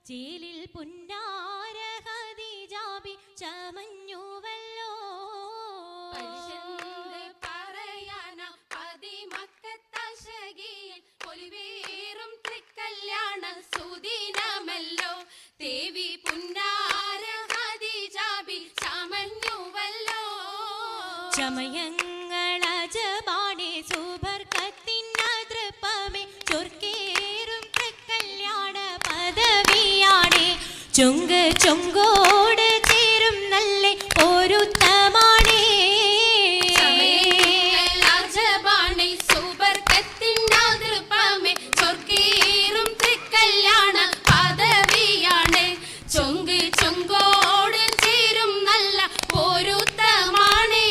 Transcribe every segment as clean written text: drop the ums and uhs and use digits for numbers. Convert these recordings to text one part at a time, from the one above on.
ചേലിൽ പുന്നാര ഖദീജാബി ചമഞ്ഞുവല്ലോ പറയാന പതിമക്കത്തശകിയിൽ പൊലിവേറും തൃക്കല്യാണ സുദിനമല്ലോ ദേവി പുന്നാര ഖദീജാബി ചമഞ്ഞുവല്ലോ ചമയങ്ങളജബാണേ സുബർക്കത്തിനതൃപ്പമേ ചൊർക്കേറും തൃക്കല്യാണ പദവിയാണേ ചൊങ്ക് ചൊങ്കോട് ചേരും നല്ല പൊരുത്തമാണേ ചമയങ്ങളജബാണേ സുബർക്കത്തിനതൃപ്പമേ ചൊർക്കേറും തൃക്കല്യാണ പദവിയാണേ ചൊങ്ക് ചൊങ്കോട് ചേരും നല്ല പൊരുത്തമാണേ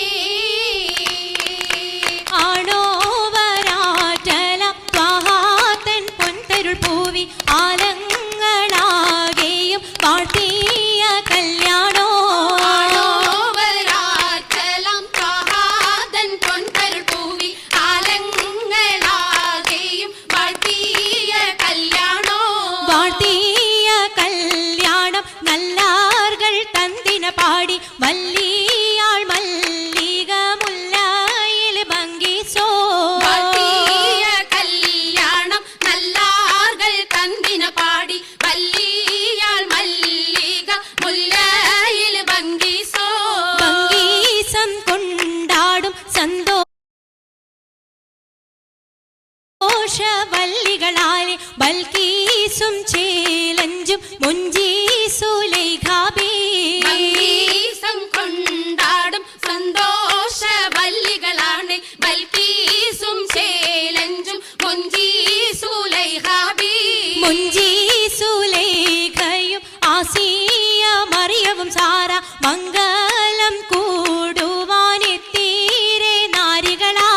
ആണോവരാറ്റല ത്വഹാതൻ പൊൻതരുൾ പൂവി ആലങ്ങളാകെയും വാഴ്ത്തിയ കല്യാണോ ആണോവരാറ്റലം ത്വഹാതൻ പൊൻതരുൾ പൂവി ആലങ്ങളാകെയും വാഴ്ത്തിയ കല്യാണോ വാഴ്ത്തിയ കല്യാണം നല്ലാർകൾ തന്തിന പാടി വല്ലിയാൾ മല്ലിക മുല്ലയിൽ ഭംഗിസോ വാഴ്ത്തിയ കല്യാണം നല്ലാർകൾ തന്തിന പാടി വല്ലിയാൾ മല്ലിക മുല്ലയിൽ ഭംഗിസോ ഭംഗീസം കൊണ്ടാടും സന്തോഷവല്ലികളാലെ ബൽക്കീസും ചേലഞ്ചും മുഞ്ചീസുലൈഖാബി ഭംഗീസം കൊണ്ടാടും സന്തോഷവല്ലികളാണ് ബൽക്കീസും ചേലഞ്ചും മുഞ്ചീസുലൈഖാബി മുഞ്ചീസുലൈഖയും ആസിയ മറിയവും സാറ മംഗലം കൂടുവാനെത്തീരെ നാരികളാ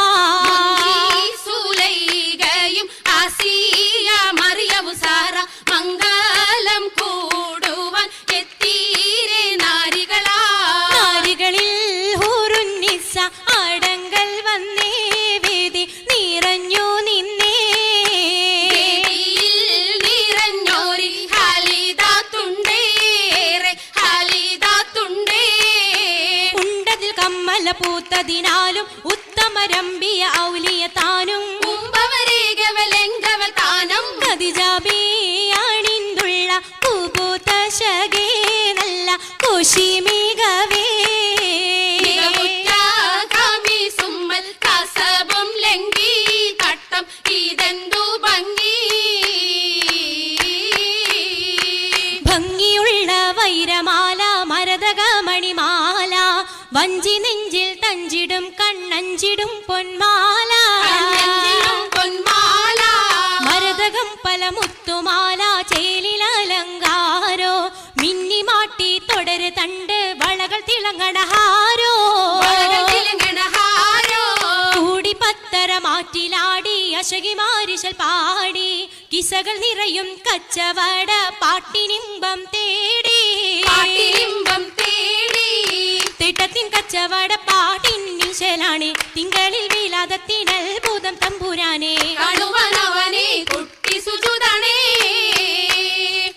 മുഞ്ചീസുലൈഖയും ആസിയ മറിയവും സാറ മംഗലം കൂടുവാൻ എത്തീരെ നാരികളാ നാരികളിൽ ഹൂറുന്നിസ അടങ്കൽ വന്നേ വേദി നിറഞ്ഞു നിന്നേ ദേവിയിൽ നിറഞ്ഞോരി ഹാലിദാത്തുണ്ടേറെ ഹാലിദാത്തുണ്ടേ ഉണ്ടതിൽ കമ്മല പൂത്തതിനാലും ഉത്തമരമ്പിയ ഔലിയ താനും കുംഭവരേഖവലെങ്കവൽ താനം ഖദീജാബിയാണിന്തുള്ള പൂപൂത്ത ശകേ നല്ല കുശിമികവേ മികവുറ്റാകാമി സുമ്മൽ കസബും ലംഘി തട്ടം ഇതെന്തു ഭംഗി ഭംഗിയുള്ള വൈരമാല മരതകമണിമാല വഞ്ചി നെഞ്ചിൽ തഞ്ചിടും കണ്ണഞ്ചിടും പൊന്മാല കണ്ണഞ്ചിലും പൊന്മാല മരതകം പല മുത്തുമാല ചേലിലലങ്കാരോ മിന്നിമാട്ടി തുടര് തണ്ട് വളകൾ തിളങ്ങണഹാരോ വളകൾ തിളങ്ങണഹാരോ കൂടി പത്തര മാറ്റിലാടി അശകിമാരിശൽ പാടി കിസകൾ നിറയും കച്ചവട പാട്ടിനിമ്പം തേടി പാട്ടിലിമ്പം തേടി തിട്ടത്തിൻ കച്ചവട പാട്ടിനിശലാണ് തിങ്കളിൽ വിലാദത്തിനൽ ഭൂതം തമ്പുരാനെ കാണുവാനവനെ കുട്ടി സുജുതാണേ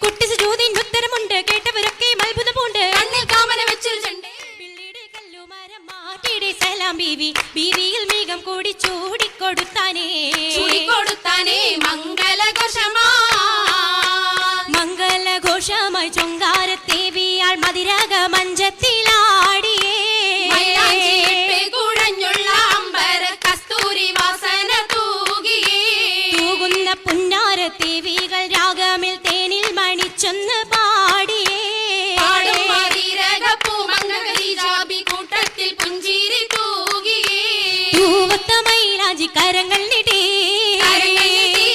കുട്ടി സുജൂദിന് ഉത്തരമുണ്ട് കേട്ടവരൊക്കെ അത്ഭുതമുണ്ട് കണ്ണിൽ കാമന വെച്ചൊരു ചെണ്ടേ പിള്ളിയുടെ കല്ലുമരം മാറ്റിയുടെ സലാം ബീവി ബീവിയിൽ മീകം കൂടി ചൂടിക്കൊടുത്താനേ ചുടിക്കൊടുത്താനേ മംഗലഘോഷമാ മംഗലഘോഷമായി ചൊങ്കാരത്തേവിയാൾ മതിരക മഞ്ചത്തിലാടിയേ മൈലാഞ്ചിയിട്ട് കുഴഞ്ഞുള്ള അമ്പര കസ്തൂരി വാസന തൂകിയേ തൂകുന്ന പുന്നാരത്തേവികൾ രാഗമിൽ തേനിൽ മണിച്ചൊന്ന് പാടിയേ പാടും മതിരകപ്പൂമംഗ ഖദീജാബി കൂട്ടത്തിൽ പുഞ്ചിരി തൂകിയേ തൂവത്ത മൈലാഞ്ചി കരങ്ങൾ നീട്ടി കരങ്ങൾ നീട്ടി.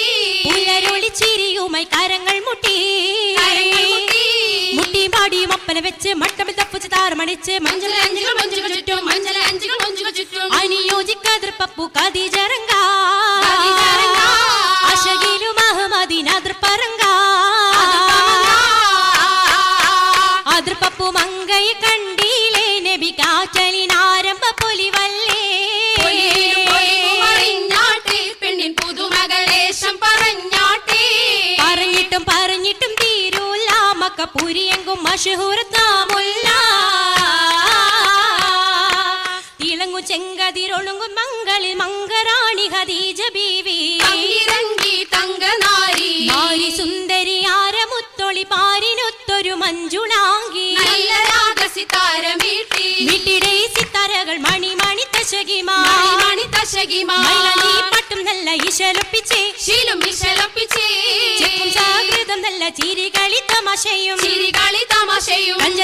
പുലരൊളി ചിരിയുമായി കരങ്ങൾ മുട്ടി കരങ്ങൾ മുട്ടി. മുട്ടി പാടിയും ഒപ്പന വെച്ച് മട്ടമിൽ തപ്പുച്ച് താറുമണിച്ച് മഞ്ചല അഞ്ചുകൾ മഞ്ചുകൾ ചുറ്റും മഞ്ചല അഞ്ചുകൾ മഞ്ചുകൾ ചുറ്റും അനുയോജിക്കാതിർപ്പപ്പു കദീജറങ്ക കദീജറങ്ക. അശകിലു മഹമദിനതിർപ്പരങ്ക അതിർപ്പപ്പു മങ്കൈ കണ്ടീലേ നബി കാറ്റലിനാരംഭ പൊലിവല്ലേ പൊലിയിലും പൊലിവും അറിഞ്ഞാട്ടെ പെണ്ണിൻ പുതുമകളേശം പറഞ്ഞാട്ടെ പറഞ്ഞിട്ടും തീരൂല മക്കപ്പൂരിയെങ്കും മഷഹൂർത്താമുല്ല തിളങ്ങും ചെങ്കതിരൊളുങ്ങും മങ്ങളിൽ മങ്കറാണി ഖദീജ ബീവി തങ്കിരങ്കി തങ്കനാരി നാരി സുന്ദരി ആരമുത്തൊളി പാരിനൊത്തൊരു മഞ്ജുളാങ്കി നല്ല രാഗസിതാരമീട്ടി വീട്ടിടെ സിത്താരകൾ മണിമണി തശകിമാ മണി തശകിമാ മൈലാഞ്ചി പട്ടും നല്ല ഇശലൊപ്പിച്ചേ ശീലും മിശലൊപ്പിച്ചേ ചെപ്പും സാകൃതം നല്ല ചിരികളി തമാശയും ചിരികളി തമാശയും കഞ്ചത്തി